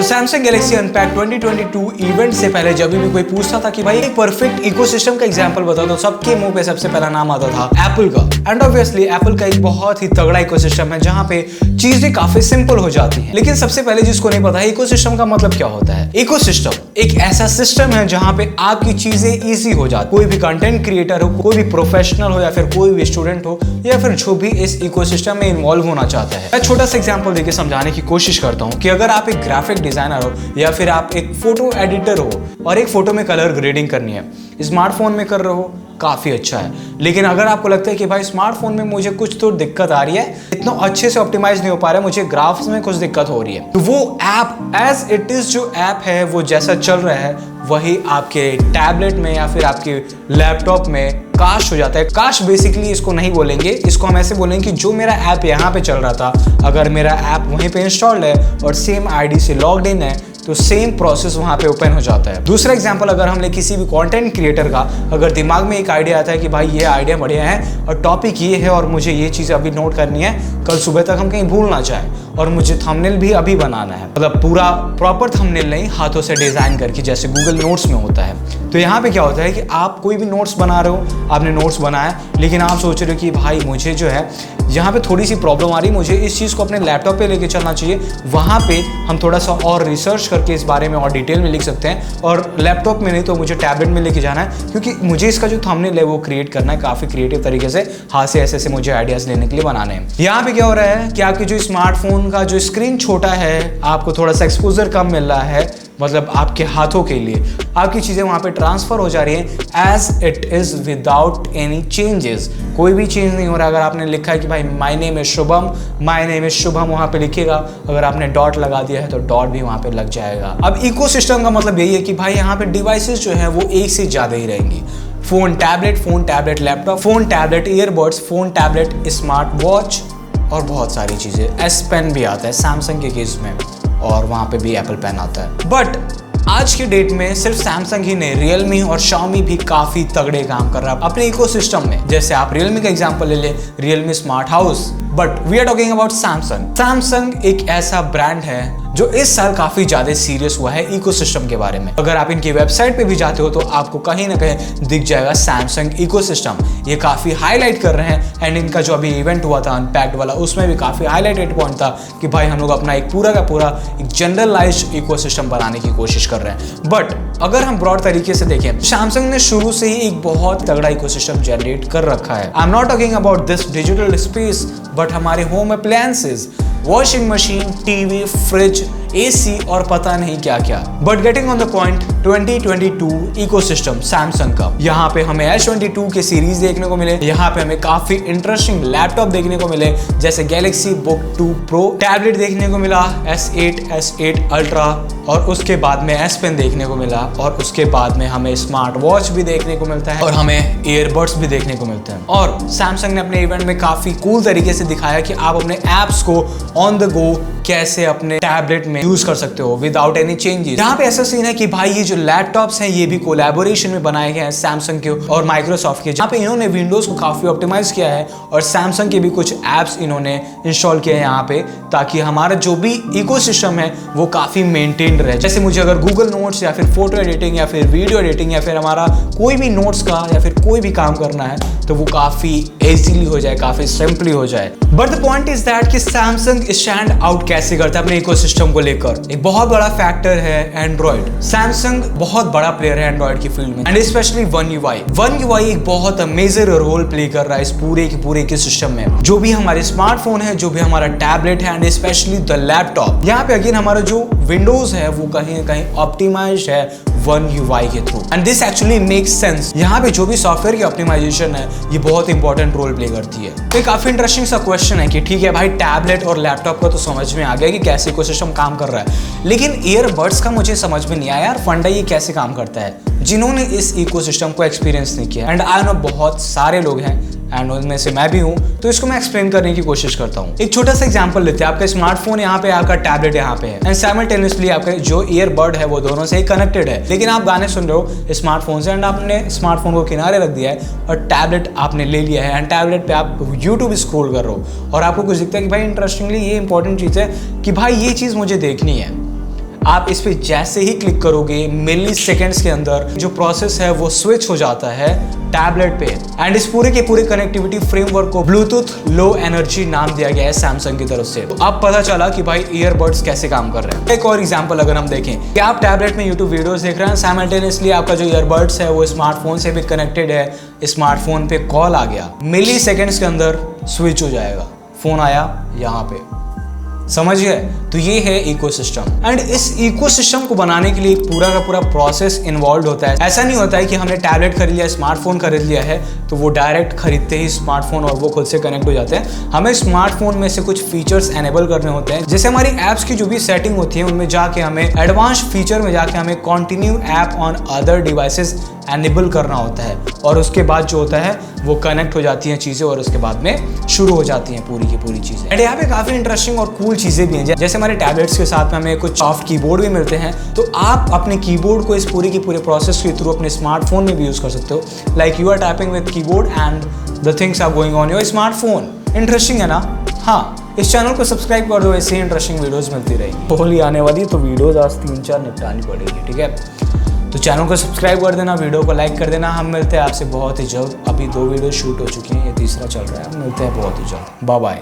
तो Samsung Galaxy unpacked 2022 event से पहले जब भी कोई पूछता था कि भाई एक परफेक्ट इकोसिस्टम का एग्जांपल बताओ, तो सबके मुंह पे सबसे पहला नाम आता था एप्पल का। एंड ऑब्वियसली एप्पल का एक बहुत ही तगड़ा इकोसिस्टम है जहां पे चीजें काफी सिंपल हो जाती हैं। लेकिन सबसे पहले जिसको नहीं पता है इकोसिस्टम का मतलब क्या होता है। इकोसिस्टम एक ऐसा सिस्टम है जहां पे आपकी चीजें इजी हो जाती। कोई भी कंटेंट क्रिएटर हो, कोई भी प्रोफेशनल हो, या फिर कोई भी स्टूडेंट हो, या फिर जो भी इस इकोसिस्टम में इन्वॉल्व होना चाहता है। मैं छोटा सा एग्जांपल देके समझाने की कोशिश करता हूं कि अगर आप एक ग्राफिक डिजाइनर हो या फिर आप एक फोटो एडिटर हो और एक फोटो में कलर ग्रेडिंग करनी है, स्मार्टफोन में कर रहे हो, काफी अच्छा है। लेकिन अगर आपको लगता है कि भाई स्मार्टफोन में मुझे कुछ तो दिक्कत आ रही है, इतना अच्छे से ऑप्टिमाइज नहीं हो पा रहा है, मुझे ग्राफ्स में कुछ दिक्कत हो रही है, तो वो ऐप एज इट इज जो ऐप है वो जैसा चल रहा है वही आपके टैबलेट में या फिर आपके लैपटॉप में काश हो जाता है। काश बेसिकली इसको नहीं बोलेंगे, इसको हम ऐसे बोलेंगे कि जो मेरा ऐप यहाँ पे चल रहा था, अगर मेरा ऐप वहीं पे इंस्टॉल्ड है और सेम आईडी से लॉग्ड इन है, तो सेम प्रोसेस वहां पे ओपन हो जाता है। दूसरा एग्जांपल अगर हम ले किसी भी कंटेंट क्रिएटर का, अगर दिमाग में एक आइडिया आता है कि भाई ये आइडिया बढ़िया है और टॉपिक ये है और मुझे ये चीज़ अभी नोट करनी है, कल सुबह तक हम कहीं भूल ना जाए, और मुझे थंबनेल भी अभी बनाना है, मतलब पूरा प्रॉपर थंबनेल नहीं, हाथों से डिजाइन करके जैसे गूगल नोट्स में होता है। तो यहाँ पे क्या होता है कि आप कोई भी नोट्स बना रहे हो, आपने नोट्स बनाया, लेकिन आप सोच रहे हो कि भाई मुझे जो है यहाँ पे थोड़ी सी प्रॉब्लम आ रही, मुझे इस चीज़ को अपने लैपटॉप पे लेके चलना चाहिए। वहाँ पे हम थोड़ा सा और रिसर्च करके इस बारे में और डिटेल में लिख सकते हैं, और लैपटॉप में नहीं तो मुझे टैबलेट में लेके जाना है, क्योंकि मुझे इसका जो थंबनेल है वो क्रिएट करना है काफ़ी क्रिएटिव तरीके से, हाथ से ऐसे मुझे आइडियाज़ लेने के लिए बनाने हैं। यहाँ पे क्या हो रहा है कि आपकी जो स्मार्टफोन का जो स्क्रीन छोटा है, आपको थोड़ा सा एक्सपोजर कम मिल रहा है, मतलब आपके हाथों के लिए आपकी चीज़ें वहाँ पे ट्रांसफ़र हो जा रही हैं as it is without any changes. कोई भी चेंज नहीं हो रहा। अगर आपने लिखा है कि भाई my name is Shubham, my name is Shubham वहाँ पे लिखिएगा, अगर आपने डॉट लगा दिया है तो डॉट भी वहाँ पे लग जाएगा। अब इकोसिस्टम का मतलब यही है कि भाई यहाँ पे डिवाइसेस जो है वो एक से ज़्यादा ही रहेंगी। Phone tablet laptop, phone tablet earbuds, phone tablet smart watch और बहुत सारी चीज़ें। एस पेन भी आता है सैमसंग के केस में, और वहाँ पे भी एप्पल पेन आता है। बट आज की डेट में सिर्फ सैमसंग ही नहीं, रियलमी और शाओमी भी काफी तगड़े काम कर रहा है अपने इकोसिस्टम में। जैसे आप रियलमी का एग्जांपल ले ले, Realme smart house, but we are talking about Samsung. Samsung एक ऐसा ब्रांड है जो इस साल काफी ज्यादा सीरियस हुआ है इकोसिस्टम के बारे में। अगर आप इनकी वेबसाइट पे भी जाते हो तो आपको कहीं ना कहीं दिख जाएगा सैमसंग इकोसिस्टम। ये काफी हाईलाइट कर रहे हैं, एंड इनका जो अभी इवेंट हुआ था अनपैक्ड वाला, उसमें भी काफी हाईलाइटेड पॉइंट था कि भाई हम लोग अपना एक पूरा का पूरा एक जनरलाइज्ड इकोसिस्टम बनाने की कोशिश कर रहे हैं। बट अगर हम ब्रॉड तरीके से देखें, सैमसंग ने शुरू से ही एक बहुत तगड़ा इकोसिस्टम जनरेट कर रखा है। I am not talking about this digital space, but हमारे home appliances, washing machine, TV, fridge, AC और पता नहीं क्या क्या। But getting on the point, 2022 ecosystem Samsung का, यहाँ पे हमें S22 के सीरीज देखने को मिले, यहाँ पे हमें काफी इंटरेस्टिंग लैपटॉप देखने को मिले, जैसे गैलेक्सी बुक 2 प्रो, टैबलेट देखने को मिला S8 अल्ट्रा, और उसके बाद में S पेन देखने को मिला, और उसके बाद में हमें स्मार्ट वॉच भी देखने को मिलता है, और हमें ईयरबड्स भी देखने को मिलते हैं। और सैमसंग ने अपने इवेंट में काफी कूल तरीके से दिखाया कि आप अपने एप्स को ऑन द गो कैसे अपने टैबलेट में यूज कर सकते हो विदाउट एनी चेंजेस। यहाँ पे ऐसा सीन है कि भाई ये जो लैपटॉप्स हैं ये भी कोलैबोरेशन में बनाए गए हैं सैमसंग के और माइक्रोसॉफ्ट के, जहाँ पे इन्होंने विंडोज को काफी ऑप्टिमाइज किया है, और सैमसंग के भी कुछ एप्स इन्होंने इंस्टॉल किए हैं यहाँ पे, ताकि हमारा जो भी इकोसिस्टम है वो काफी मेंटेन्ड रहे। जैसे मुझे अगर गूगल नोट्स या फिर फोटो एडिटिंग या फिर वीडियो एडिटिंग या फिर हमारा कोई भी नोट्स का या फिर कोई भी काम करना है तो वो काफी इजीली हो जाए, काफी सिंपली हो जाए। But the point is that कि सैमसंग स्टैंड आउट कैसे करता है अपने इकोसिस्टम को लेकर। एक बहुत बड़ा फैक्टर है एंड्रॉइड। सैमसंग बहुत बड़ा प्लेयर है एंड्रॉइड की फील्ड में, एंड स्पेशली वन यूआई एक बहुत मेजर रोल प्ले कर रहा है इस पूरे के पूरे इकोसिस्टम में। जो भी हमारे स्मार्टफोन है, जो भी हमारा टैबलेट है, एंड स्पेशली द लैपटॉप, यहाँ पे अगेन हमारा जो विंडोज है वो कहीं ना कहीं ऑप्टिमाइज्ड है वन यूआई के through, and this actually makes sense. यहाँ पे जो भी सॉफ्टवेयर की ऑप्टिमाइजेशन है ये बहुत इंपॉर्टेंट रोल प्ले करती है। तो काफी इंटरेस्टिंग सा क्वेश्चन है कि ठीक है भाई, टैबलेट और लैपटॉप का तो समझ में आ गया कि कैसे इकोसिस्टम काम कर रहा है, लेकिन ईयरबड्स का मुझे समझ में नहीं आया यार, फंडा ये कैसे काम करता है, जिन्होंने इस इकोसिस्टम को एक्सपीरियंस नहीं किया। एंड आई नो बहुत सारे लोग हैं, एंड उनमें से मैं भी हूँ, तो इसको मैं एक्सप्लेन करने की कोशिश करता हूँ। एक छोटा सा एग्जांपल लेते हैं। आपका स्मार्टफोन यहाँ पे, आपका टैबलेट यहाँ पे है, एंड साइमल्टेनियसली आपका जो ईयरबड है वो दोनों से ही कनेक्टेड है, लेकिन आप गाने सुन रहे हो स्मार्टफोन से, एंड आपने स्मार्टफोन को किनारे रख दिया है और टैबलेट आपने ले लिया है, एंड टैबलेट पे आप यूट्यूब स्क्रॉल कर रहे हो और आपको कुछ दिखता है कि भाई इंटरेस्टिंगली ये इंपॉर्टेंट चीज़ है कि भाई ये चीज़ मुझे देखनी है, आप इस पे जैसे ही क्लिक करोगे मिली सेकेंड्स के अंदर जो प्रोसेस है वो स्विच हो जाता है टैबलेट पे। एंड इस पूरे के पूरे कनेक्टिविटी फ्रेमवर्क को ब्लूटूथ लो एनर्जी नाम दिया गया है सैमसंग की तरफ से। तो अब पता चला कि भाई ईयरबड्स कैसे काम कर रहे हैं। एक और एग्जांपल अगर हम देखें कि आप टैबलेट में यूट्यूब वीडियोस देख रहे हैं, साइमल्टेनियसली आपका जो ईयरबड्स है वो स्मार्टफोन से भी कनेक्टेड है, स्मार्टफोन पे कॉल आ गया, मिली सेकेंड्स के अंदर स्विच हो जाएगा, फोन आया यहाँ पे, समझिए। तो ये है इकोसिस्टम। एंड इस इकोसिस्टम को बनाने के लिए पूरा का पूरा प्रोसेस इन्वॉल्व होता है। ऐसा नहीं होता है कि हमने टैबलेट खरीद लिया, स्मार्टफोन खरीद लिया है तो वो डायरेक्ट खरीदते ही स्मार्टफोन और वो खुद से कनेक्ट हो जाते हैं। हमें स्मार्टफोन में से कुछ फीचर्स एनेबल करने होते हैं, जैसे हमारी ऐप्स की जो भी सेटिंग होती है उनमें जाके हमें एडवांस फीचर में जाके हमें continue app on other devices enable करना होता है, और उसके बाद जो होता है वो कनेक्ट हो जाती हैं चीज़ें और उसके बाद में शुरू हो जाती हैं पूरी की पूरी चीज़ें। एंड यहाँ पे काफ़ी इंटरेस्टिंग और कूल चीज़ें भी हैं, जैसे हमारे टैबलेट्स के साथ में हमें कुछ सॉफ्ट कीबोर्ड भी मिलते हैं। तो आप अपने कीबोर्ड को इस पूरे के पूरे प्रोसेस के थ्रू अपने स्मार्टफोन में भी यूज़ कर सकते हो, like you are typing with keyboard and the things are going on your smartphone. Interesting है ना? हाँ, इस चैनल को सब्सक्राइब कर दो, ऐसे इंटरेस्टिंग वीडियोस मिलती रहेगी। होली आने वाली तो वीडियोस आज 3-4 निपटानी पड़ेगी, ठीक है? तो चैनल को सब्सक्राइब कर देना, वीडियो को लाइक कर देना। हम मिलते हैं आपसे बहुत ही जल्द। अभी 2 वीडियो शूट हो चुकी हैं, ये तीसरा चल रहा है। हम मिलते हैं बहुत ही जल्द। Bye bye.